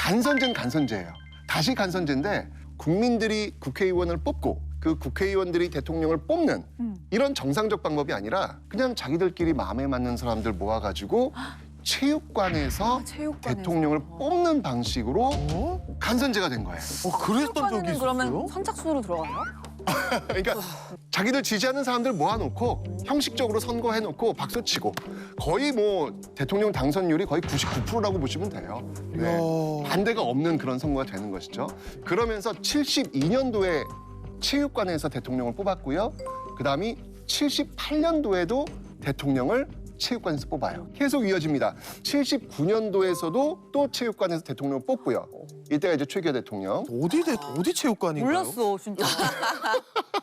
간선제는 간선제예요. 다시 간선제인데 국민들이 국회의원을 뽑고 그 국회의원들이 대통령을 뽑는 이런 정상적 방법이 아니라 그냥 자기들끼리 마음에 맞는 사람들 모아가지고 체육관에서 대통령을 뽑는 방식으로 간선제가 된 거예요. 그랬던 적이 체육관에는 있었어요? 그러면 선착순으로 들어가요? 그러니까 자기들 지지하는 사람들 모아놓고 형식적으로 선거해놓고 박수치고 거의 뭐 대통령 당선율이 거의 99%라고 보시면 돼요. 네. 반대가 없는 그런 선거가 되는 것이죠. 그러면서 72년도에 체육관에서 대통령을 뽑았고요. 그다음이 78년도에도 대통령을 체육관에서 뽑아요. 계속 이어집니다. 79년도에서도 또 체육관에서 대통령을 뽑고요. 이때가 이제 최규하 대통령. 어디 체육관인가요? 몰랐어, 진짜.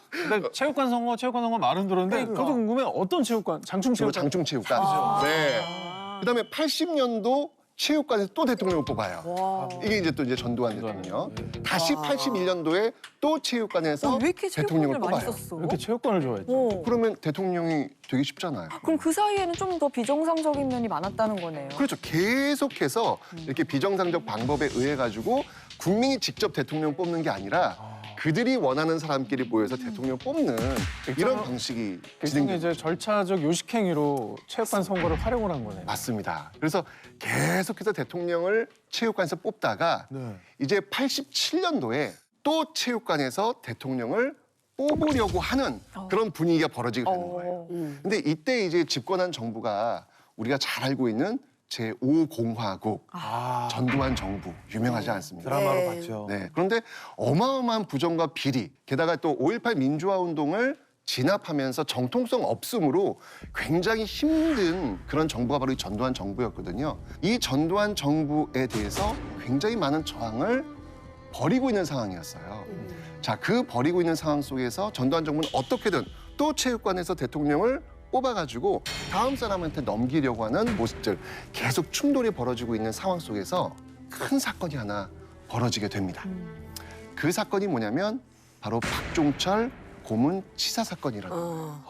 근데 체육관 선거 말은 들었는데 그러니까. 저도 궁금해 어떤 체육관? 장충 그리고 체육관? 장충체육관. 네. 그다음에 80년도 체육관에서 또 대통령을 뽑아요. 이게 이제 또 이제 전두환 대통령. 다시 81년도에 또 체육관에서 왜 이렇게 대통령을 체육관을 많이 뽑아요. 썼어? 이렇게 체육관을 좋아했죠. 그러면 대통령이 되게 쉽잖아요. 그럼 그 사이에는 좀 더 비정상적인 면이 많았다는 거네요. 그렇죠. 계속해서 이렇게 비정상적 방법에 의해 가지고 국민이 직접 대통령 뽑는 게 아니라 그들이 원하는 사람끼리 모여서 대통령 뽑는 이런 방식이 일종의 진행돼요. 이제 절차적 요식행위로 체육관 선거를 활용을 한 거네요. 맞습니다. 그래서 계속해서 대통령을 체육관에서 뽑다가 네. 이제 87년도에 또 체육관에서 대통령을 뽑으려고 하는 그런 분위기가 벌어지게 되는 거예요. 근데 이때 이제 집권한 정부가 우리가 잘 알고 있는 제5공화국 전두환 정부 유명하지 않습니까? 드라마로 네. 봤죠. 네. 그런데 어마어마한 부정과 비리, 게다가 또 5.18 민주화 운동을 진압하면서 정통성 없음으로 굉장히 힘든 그런 정부가 바로 이 전두환 정부였거든요. 이 전두환 정부에 대해서 굉장히 많은 저항을 벌이고 있는 상황이었어요. 자, 그 벌이고 있는 상황 속에서 전두환 정부는 어떻게든 또 체육관에서 대통령을 뽑아가지고 다음 사람한테 넘기려고 하는 모습들, 계속 충돌이 벌어지고 있는 상황 속에서 큰 사건이 하나 벌어지게 됩니다. 그 사건이 뭐냐면 바로 박종철 고문 치사 사건이라는 거예요.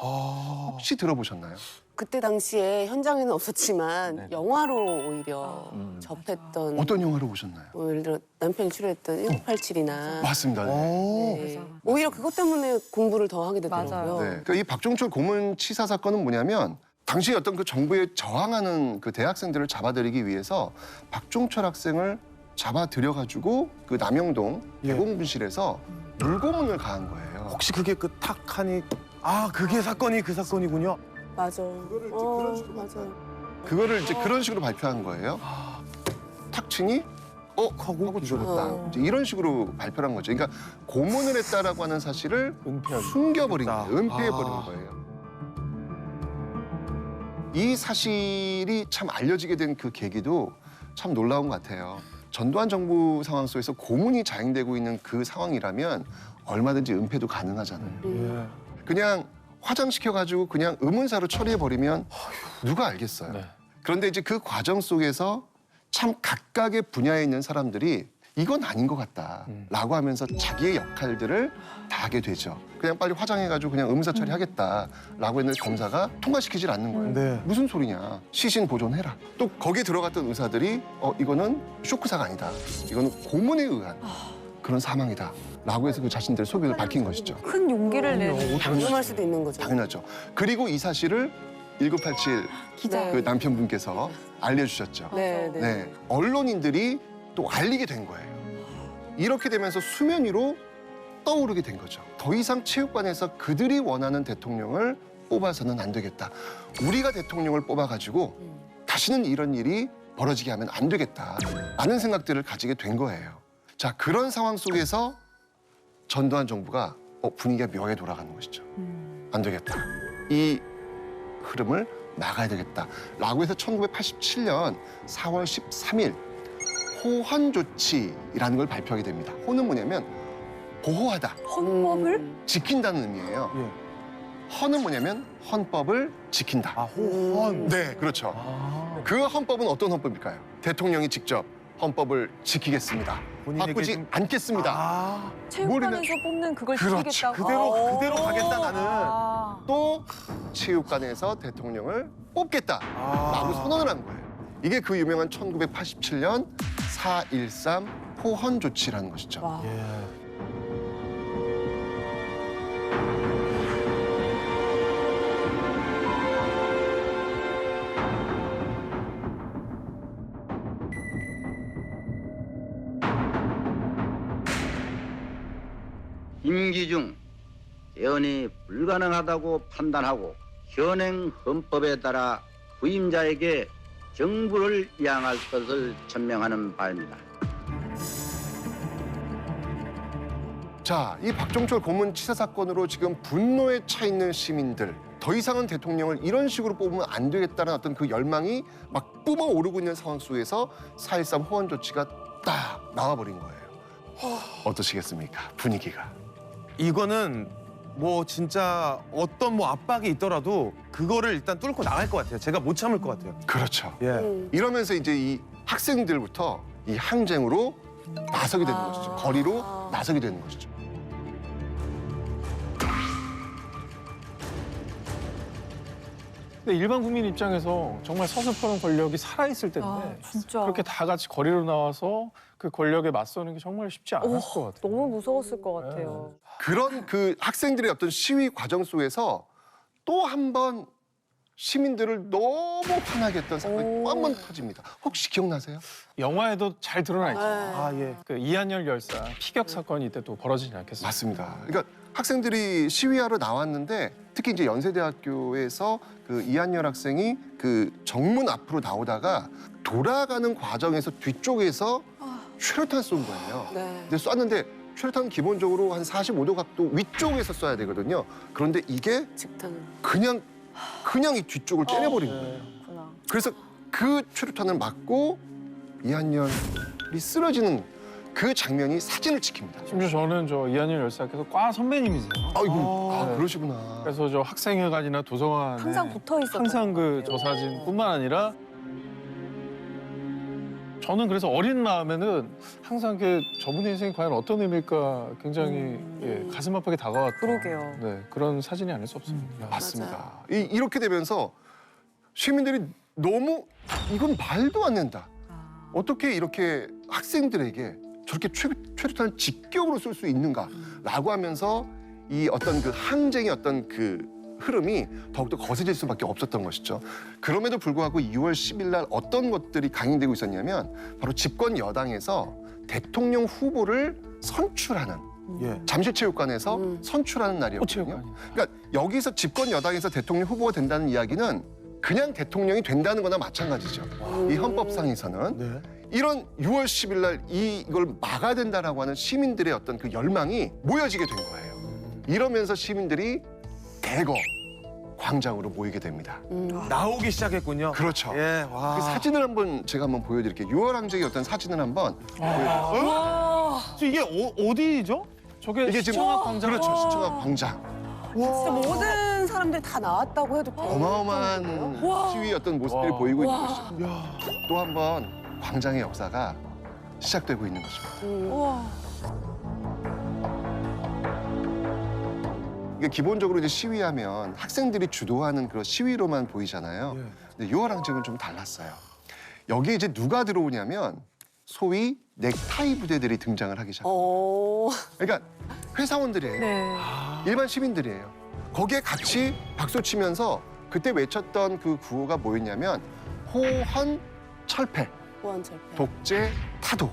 혹시 들어보셨나요? 그때 당시에 현장에는 없었지만 영화로 오히려 접했던 어떤 영화를 보셨나요? 뭐 예를 들어 남편이 출연했던 1987이나 맞습니다. 네. 네. 오히려 그것 때문에 공부를 더 하게 되더라고요. 네. 그러니까 이 박종철 고문 치사 사건은 뭐냐면 당시 어떤 그 정부에 저항하는 그 대학생들을 잡아들이기 위해서 박종철 학생을 잡아들여가지고 그 남영동 대공분실에서 물고문을 가한 거예요. 혹시 그게 그 탁하니 그게 사건이 그 사건이군요. 맞아. 맞아. 그거를 이제 그런 식으로 발표한 거예요. 탁 치니 하고 죽었다. 이제 이런 식으로 발표를 한 거죠. 그러니까 고문을 했다라고 하는 사실을 숨겨버린 거예요. 은폐해버린 거예요. 이 사실이 참 알려지게 된 그 계기도 참 놀라운 것 같아요. 전두환 정부 상황 속에서 고문이 자행되고 있는 그 상황이라면 얼마든지 은폐도 가능하잖아요. 그냥 화장시켜가지고 그냥 의문사로 처리해버리면 누가 알겠어요. 네. 그런데 이제 그 과정 속에서 참 각각의 분야에 있는 사람들이 이건 아닌 것 같다라고 하면서 자기의 역할들을 다하게 되죠. 그냥 빨리 화장해가지고 그냥 의문사 처리하겠다라고 했는데 검사가 통과시키질 않는 거예요. 네. 무슨 소리냐. 시신 보존해라. 또 거기에 들어갔던 의사들이 이거는 쇼크사가 아니다. 이거는 고문에 의한 그런 사망이다. 라고 해서 그 자신들의 소견을 밝힌 것이죠. 큰 용기를 내는 당연할 수도 있는 거죠. 당연하죠. 그리고 이 사실을 1987 기자. 그 남편분께서 알려주셨죠. 네, 네. 네, 언론인들이 또 알리게 된 거예요. 이렇게 되면서 수면 위로 떠오르게 된 거죠. 더 이상 체육관에서 그들이 원하는 대통령을 뽑아서는 안 되겠다. 우리가 대통령을 뽑아가지고 다시는 이런 일이 벌어지게 하면 안 되겠다. 라는 생각들을 가지게 된 거예요. 자, 그런 상황 속에서 전두환 정부가 분위기가 묘하게 돌아가는 것이죠. 안 되겠다. 이 흐름을 막아야 되겠다. 라고 해서 1987년 4월 13일 호헌 조치라는 걸 발표하게 됩니다. 호는 뭐냐면 보호하다, 헌법을? 지킨다는 의미예요. 헌은 뭐냐면 헌법을 지킨다. 호헌. 네, 그렇죠. 그 헌법은 어떤 헌법일까요? 대통령이 직접 헌법을 지키겠습니다. 본인에게 바꾸지 좀- 않겠습니다. 체육관에서 뽑는 그걸 그렇죠. 지키겠다고. 그대로 가겠다 나는. 또 체육관에서 대통령을 뽑겠다라고 선언을 한 거예요. 이게 그 유명한 1987년 4.13 포헌 조치라는 것이죠. 와. 예. 임기 중 재헌이 불가능하다고 판단하고 현행 헌법에 따라 부임자에게 정부를 이양할 것을 천명하는 바입니다. 자, 이 박종철 고문 치사 사건으로 지금 분노에 차 있는 시민들, 더 이상은 대통령을 이런 식으로 뽑으면 안 되겠다는 어떤 그 열망이 막 뿜어오르고 있는 상황 속에서 4.13 호원 조치가 딱 나와버린 거예요. 어떠시겠습니까? 분위기가. 이거는 뭐 진짜 어떤 뭐 압박이 있더라도 그거를 일단 뚫고 나갈 것 같아요. 제가 못 참을 것 같아요. 그렇죠. 예. 이러면서 이제 이 학생들부터 이 항쟁으로 나서게 되는 것이죠. 거리로 나서게 되는 것이죠. 근데 일반 국민 입장에서 정말 서슬퍼런 권력이 살아있을 텐데 아, 진짜. 그렇게 다 같이 거리로 나와서 그 권력에 맞서는 게 정말 쉽지 않았을 것 같아요. 너무 무서웠을 것 같아요. 그런 그 학생들의 어떤 시위 과정 속에서 또 한 번 시민들을 너무 화나게 했던 사건이 또 한 번 터집니다. 혹시 기억나세요? 영화에도 잘 드러나 있죠. 아, 예. 그 이한열 열사 피격 사건이 이때 또 벌어지지 않겠습니까? 맞습니다. 그러니까 학생들이 시위하러 나왔는데 특히 이제 연세대학교에서 그 이한열 학생이 그 정문 앞으로 나오다가 돌아가는 과정에서 뒤쪽에서 최루탄 쏜 거예요. 네. 근데 쐈는데 최루탄은 기본적으로 한 45도 각도 위쪽에서 쏴야 되거든요. 그런데 이게 직탄. 그냥 이 뒤쪽을 째려버린 거예요. 그렇구나. 그래서 그 최루탄을 맞고 이한열이 쓰러지는 그 장면이 사진을 찍힙니다. 심지어 저는 저 이한열 열사께서 과 선배님이세요. 아이고, 네. 그러시구나. 그래서 저 학생회관이나 도서관에 항상 붙어 있었던 항상 그 저 사진뿐만 아니라 저는 그래서 어린 마음에는 항상 그 저분의 인생이 과연 어떤 의미일까 굉장히 예, 가슴 아프게 다가왔던 그러게요. 네, 그런 사진이 아닐 수 없습니다. 맞습니다. 이렇게 되면서 시민들이 너무 이건 말도 안 된다. 어떻게 이렇게 학생들에게 저렇게 최루탄을 직격으로 쏠 수 있는가라고 하면서 이 어떤 그 항쟁의 어떤 그 흐름이 더욱더 거세질 수밖에 없었던 것이죠. 그럼에도 불구하고 2월 10일 날 어떤 것들이 강행되고 있었냐면 바로 집권 여당에서 대통령 후보를 선출하는 예. 잠실체육관에서 선출하는 날이었거든요. 체육관이. 그러니까 여기서 집권 여당에서 대통령 후보가 된다는 이야기는 그냥 대통령이 된다는 거나 마찬가지죠. 이 헌법상에서는. 네. 이런 6월 10일 날 이걸 막아야 된다라고 하는 시민들의 어떤 그 열망이 모여지게 된 거예요. 이러면서 시민들이 대거 광장으로 모이게 됩니다. 나오기 시작했군요. 그렇죠. 예. 와. 그 사진을 제가 한번 보여드릴게요. 6월 항쟁의 어떤 사진을 한번 보여드릴게요. 와, 이게 어디죠? 저게 이게 지금 시청각 광장. 그렇죠. 시청각 광장. 진짜 모든 사람들이 다 나왔다고 해도 돼요. 어마어마한 시위 어떤 모습들이 와. 보이고 있는 것이죠. 또 한 번 광장의 역사가 시작되고 있는 것입니다. 우와. 이게 기본적으로 이제 시위하면 학생들이 주도하는 그런 시위로만 보이잖아요. 근데 6월 항쟁은 좀 달랐어요. 여기에 이제 누가 들어오냐면 소위 넥타이 부대들이 등장을 하기 시작해요. 그러니까 회사원들이에요. 네. 일반 시민들이에요. 거기에 같이 박수 치면서 그때 외쳤던 그 구호가 뭐였냐면 호헌 철폐, 보안철폐. 독재 타도.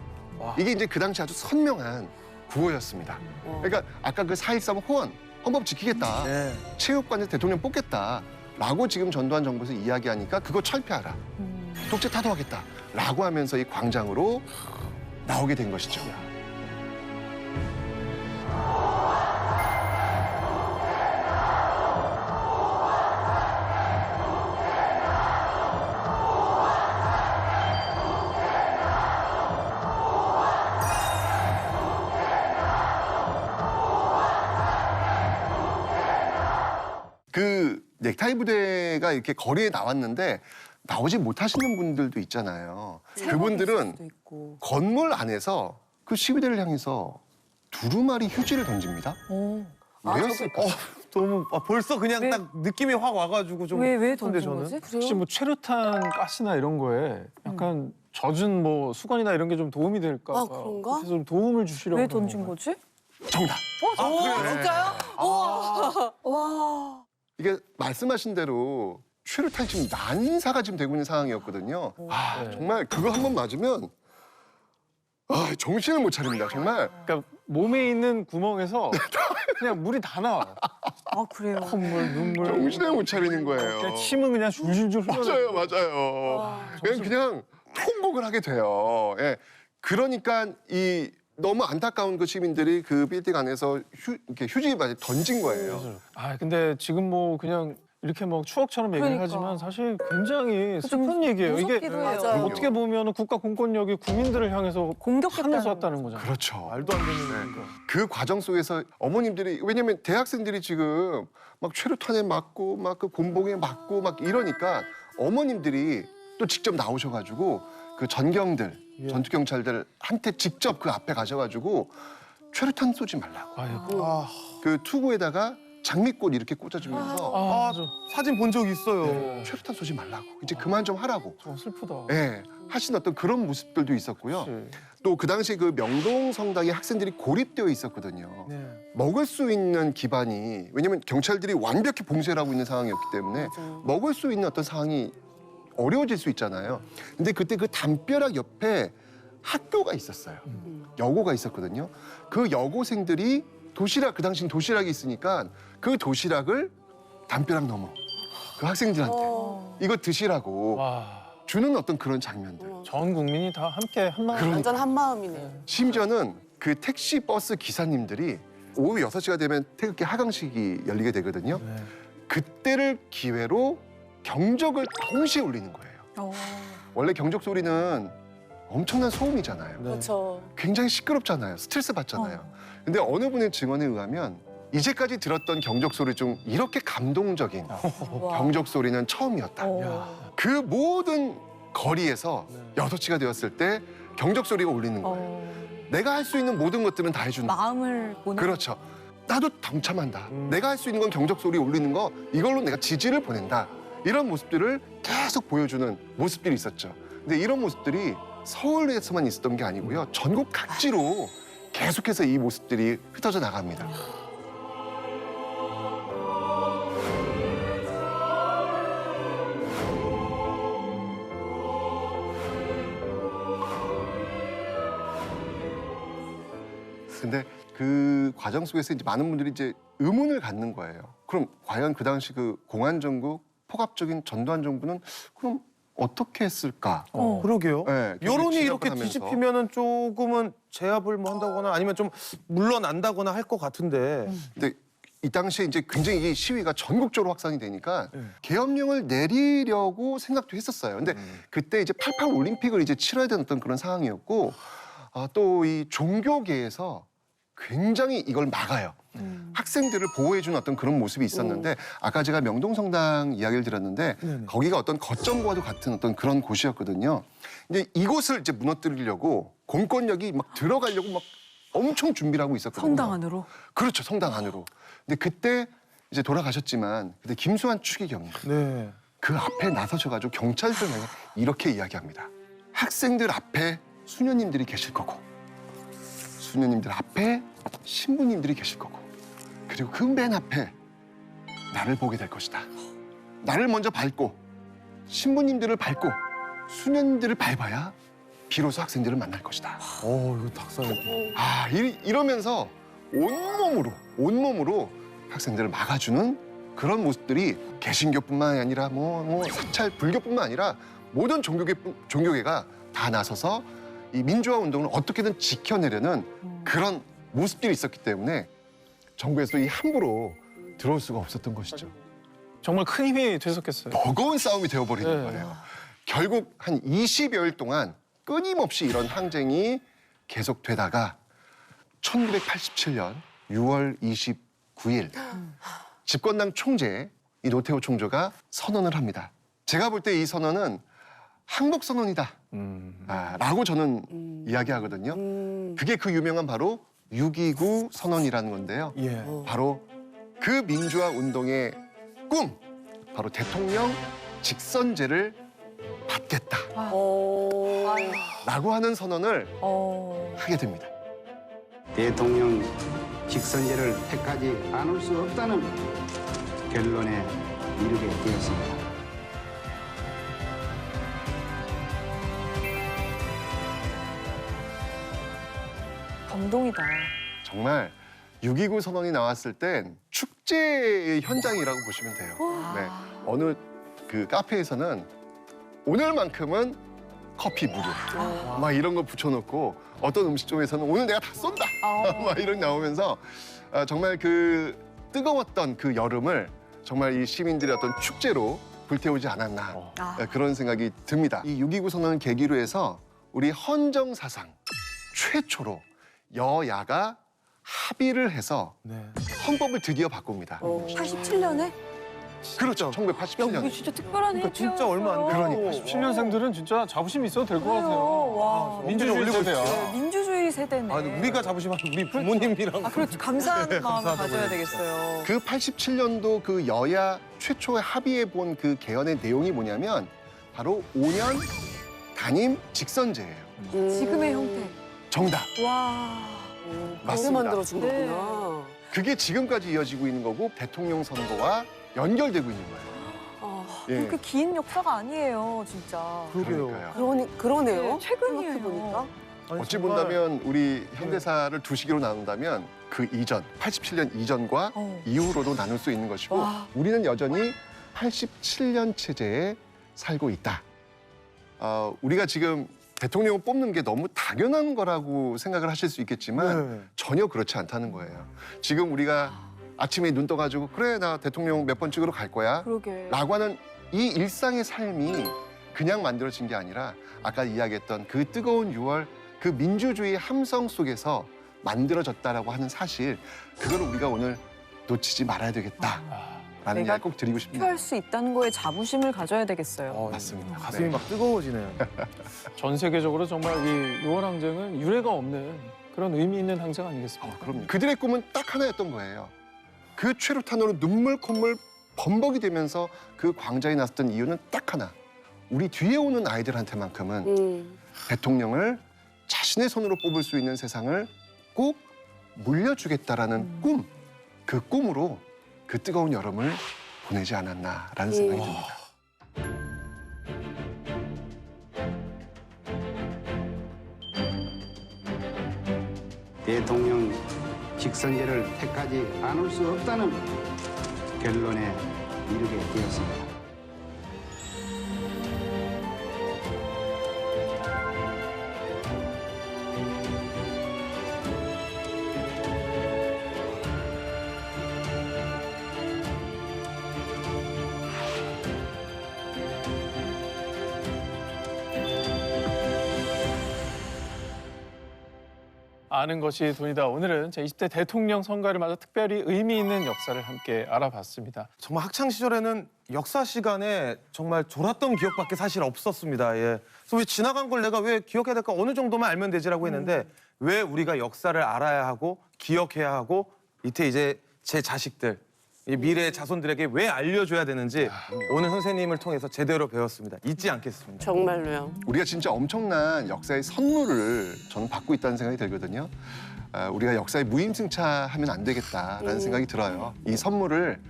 이게 이제 그 당시 아주 선명한 구호였습니다. 그러니까 아까 그 4.13 호헌, 헌법 지키겠다. 네. 체육관에서 대통령 뽑겠다. 라고 지금 전두환 정부에서 이야기하니까 그거 철폐하라. 독재 타도하겠다. 라고 하면서 이 광장으로 나오게 된 것이죠. 그 넥타이 부대가 이렇게 거리에 나왔는데 나오지 못하시는 분들도 있잖아요. 그분들은 수도 있고. 건물 안에서 그 시위대를 향해서 두루마리 휴지를 던집니다. 오. 왜였을까? 너무 벌써 그냥 왜? 딱 느낌이 확 와가지고 좀. 왜 근데 던진 거지? 혹시 뭐 최루탄 가스나 이런 거에 약간 젖은 뭐 수건이나 이런 게 좀 도움이 될까? 아, 그런가? 그래서 좀 도움을 주시려고. 왜 그러는 던진 건가요? 거지? 정답. 진짜요? 와. 이게 말씀하신 대로 최루탄 지금 난사가 지금 되고 있는 상황이었거든요. 아, 정말 그거 한 번 맞으면 정신을 못 차립니다. 정말. 그러니까 몸에 있는 구멍에서 그냥 물이 다 나와. 아 그래요. 콧물, 눈물. 정신을 못 차리는 거예요. 그냥 침은 그냥 줄줄줄 흘러. 맞아요. 그냥 통곡을 하게 돼요. 예. 그러니까 이 너무 안타까운 그 시민들이 그 빌딩 안에서 이렇게 휴지 바지 던진 거예요. 아 근데 지금 뭐 그냥 이렇게 뭐 추억처럼 얘기를 그러니까. 하지만 사실 굉장히 슬픈 얘기예요. 이게 무섭기도 해요. 맞아요. 어떻게 보면 국가 공권력이 국민들을 향해서 공격했다는 판을 쐈다는 거잖아요. 그렇죠. 말도 안 되는 거니까. 그 과정 속에서 어머님들이 왜냐면 대학생들이 지금 막 최루탄에 맞고 막 그 곤봉에 맞고 막 이러니까 어머님들이 또 직접 나오셔가지고 그 전경들 전투 경찰들한테 직접 그 앞에 가셔가지고 최루탄 쏘지 말라고 아이고. 그 투구에다가 장미꽃 이렇게 꽂아주면서 아, 맞아. 사진 본 적 있어요. 최루탄 쏘지 말라고 이제 그만 좀 하라고 슬프다. 예 하신 어떤 그런 모습들도 있었고요. 그치. 또 그 당시 그 명동 성당에 학생들이 고립되어 있었거든요. 네. 먹을 수 있는 기반이 왜냐면 경찰들이 완벽히 봉쇄를 하고 있는 상황이었기 때문에 먹을 수 있는 어떤 상황이 어려워질 수 있잖아요. 근데 그때 그 담벼락 옆에 학교가 있었어요. 여고가 있었거든요. 그 여고생들이 도시락 그 당시 도시락이 있으니까 그 도시락을 담벼락 넘어 그 학생들한테 이거 드시라고 와, 주는 어떤 그런 장면들. 전 국민이 다 함께 한 마음. 그러니까. 완전 한 마음이네. 심지어는 그 택시 버스 기사님들이 오후 6시가 되면 태극기 하강식이 열리게 되거든요. 네. 그때를 기회로 경적을 동시에 울리는 거예요. 원래 경적 소리는 엄청난 소음이잖아요. 네. 그렇죠. 굉장히 시끄럽잖아요. 스트레스 받잖아요. 근데 어느 분의 증언에 의하면 이제까지 들었던 경적 소리 중 이렇게 감동적인 와. 경적 소리는 처음이었다. 그 모든 거리에서 네. 6시가 되었을 때 경적 소리가 울리는 거예요. 내가 할 수 있는 모든 것들은 다 해준다. 마음을 보내. 그렇죠. 나도 동참한다. 내가 할 수 있는 건 경적 소리 울리는 거 이걸로 내가 지지를 보낸다. 이런 모습들을 계속 보여주는 모습들이 있었죠. 근데 이런 모습들이 서울에서만 있었던 게 아니고요. 전국 각지로 계속해서 이 모습들이 흩어져 나갑니다. 근데 그 과정 속에서 이제 많은 분들이 이제 의문을 갖는 거예요. 그럼 과연 그 당시 그 공안 정국 포갑적인 전두환 정부는 그럼 어떻게 했을까? 그러게요. 네, 여론이 시작을 이렇게 하면서. 뒤집히면은 조금은 제압을 뭐 한다거나 아니면 좀 물러난다거나 할 것 같은데. 근데 이 당시에 이제 굉장히 이 시위가 전국적으로 확산이 되니까 네. 계엄령을 내리려고 생각도 했었어요. 근데 그때 이제 88 올림픽을 이제 치러야 되는 어떤 그런 상황이었고 또 이 종교계에서 굉장히 이걸 막아요. 학생들을 보호해주는 어떤 그런 모습이 있었는데 아까 제가 명동성당 이야기를 들었는데 네네. 거기가 어떤 거점과도 같은 어떤 그런 곳이었거든요. 근데 이곳을 이제 무너뜨리려고 공권력이 막 들어가려고 막 엄청 준비를 하고 있었거든요. 성당 안으로. 그렇죠, 성당 안으로. 근데 그때 이제 돌아가셨지만 그때 김수환 추기경이 네. 그 앞에 나서셔가지고 경찰들에게 이렇게 이야기합니다. 학생들 앞에 수녀님들이 계실 거고 수녀님들 앞에 신부님들이 계실 거고 그리고 그 맨 앞에 나를 보게 될 것이다. 나를 먼저 밟고 신부님들을 밟고 수녀님들을 밟아야 비로소 학생들을 만날 것이다. 이거 닭살이고. 이러면서 온몸으로 학생들을 막아주는 그런 모습들이 개신교뿐만 아니라 뭐 사찰 불교뿐만 아니라 모든 종교계가 다 나서서 이 민주화 운동을 어떻게든 지켜내려는 그런 모습들이 있었기 때문에 정부에서 이 함부로 들어올 수가 없었던 것이죠. 정말 큰 힘이 되셨겠어요. 버거운 싸움이 되어버리는 네. 거예요. 결국 한 20여일 동안 끊임없이 이런 항쟁이 계속되다가 1987년 6월 29일 집권당 총재 이 노태우 총재가 선언을 합니다. 제가 볼 때 이 선언은 항복 선언이다 라고 저는 이야기하거든요. 그게 그 유명한 바로 6.29 선언이라는 건데요. 예. 바로 그 민주화 운동의 꿈, 바로 대통령 직선제를 받겠다라고 하는 선언을 하게 됩니다. 대통령 직선제를 택하지 않을 수 없다는 결론에 이르게 되었습니다. 감동이다. 정말 6.29 선언이 나왔을 땐 축제의 현장이라고 보시면 돼요. 네. 어느 그 카페에서는 오늘만큼은 커피 무료. 막 이런 거 붙여놓고 어떤 음식점에서는 오늘 내가 다 쏜다. 막 이런 나오면서 정말 그 뜨거웠던 그 여름을 정말 이 시민들의 어떤 축제로 불태우지 않았나 그런 생각이 듭니다. 이 6.29 선언을 계기로 해서 우리 헌정사상 최초로 여야가 합의를 해서 네. 헌법을 드디어 바꿉니다. 87년에? 그렇죠. 야, 1987년. 우리 진짜 특별한 그러니까 진짜 얼마 안 해였어요. 되고. 87년생들은 진짜 자부심 있어도 될 것 그래요. 같아요. 와. 민주주의 올리고 세대야. 있어요. 민주주의 세대네. 아니 우리가 자부심한 우리 부모님이랑. 아, 그렇죠. 감사하는 마음을 감사하다고 가져야 해야겠어요. 되겠어요. 그 87년도 그 여야 최초의 합의해 본 그 개헌의 내용이 뭐냐면 바로 5년 단임 직선제예요. 지금의 형태. 정답. 와. 그렇게 맞습니다. 만들어진 네. 거구나. 그게 지금까지 이어지고 있는 거고 대통령 선거와 연결되고 있는 거예요. 예. 그렇게 긴 역사가 아니에요, 진짜. 그러게요. 그러니까요. 그러네요. 네, 최근이에요. 생각해보니까. 아니, 어찌 정말 본다면 우리 현대사를 두 시기로 나눈다면 그 이전, 87년 이전과 이후로도 나눌 수 있는 것이고 와. 우리는 여전히 87년 체제에 살고 있다. 우리가 지금 대통령을 뽑는 게 너무 당연한 거라고 생각을 하실 수 있겠지만 네. 전혀 그렇지 않다는 거예요. 지금 우리가 아침에 눈 떠가지고 그래 나 대통령 몇 번 찍으러 갈 거야 그러게. 라고 하는 이 일상의 삶이 그냥 만들어진 게 아니라 아까 이야기했던 그 뜨거운 6월 그 민주주의 함성 속에서 만들어졌다라고 하는 사실 그걸 우리가 오늘 놓치지 말아야 되겠다라는 내가 이야기 꼭 드리고 싶습니다. 투표할 수 있다는 거에 자부심을 가져야 되겠어요. 맞습니다. 가슴이 네. 막 뜨거워지네요. 전 세계적으로 정말 이 6월 항쟁은 유례가 없는 그런 의미 있는 항쟁 아니겠습니까? 그럼요. 그들의 꿈은 딱 하나였던 거예요. 그 최루탄으로 눈물 콧물 범벅이 되면서 그 광장에 나섰던 이유는 딱 하나. 우리 뒤에 오는 아이들한테만큼은 대통령을 자신의 손으로 뽑을 수 있는 세상을 꼭 물려주겠다라는 꿈. 그 꿈으로 그 뜨거운 여름을 보내지 않았나라는 생각이 듭니다. 대통령 직선제를 택하지 않을 수 없다는 결론에 이르게 되었습니다. 아는 것이 돈이다. 오늘은 제20대 대통령 선거를 맞아 특별히 의미 있는 역사를 함께 알아봤습니다. 정말 학창 시절에는 역사 시간에 정말 졸았던 기억밖에 사실 없었습니다. 예. 그래서 왜 지나간 걸 내가 왜 기억해야 될까? 어느 정도만 알면 되지라고 했는데 왜 우리가 역사를 알아야 하고 기억해야 하고 이때 이제 제 자식들 이 미래의 자손들에게 왜 알려줘야 되는지 오늘 선생님을 통해서 제대로 배웠습니다. 잊지 않겠습니다. 정말로요. 우리가 진짜 엄청난 역사의 선물을 저는 받고 있다는 생각이 들거든요. 우리가 역사에 무임승차하면 안 되겠다라는 생각이 들어요. 이 선물을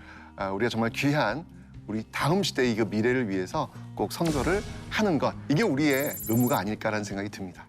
우리가 정말 귀한 우리 다음 시대의 그 미래를 위해서 꼭 선거를 하는 것 이게 우리의 의무가 아닐까라는 생각이 듭니다.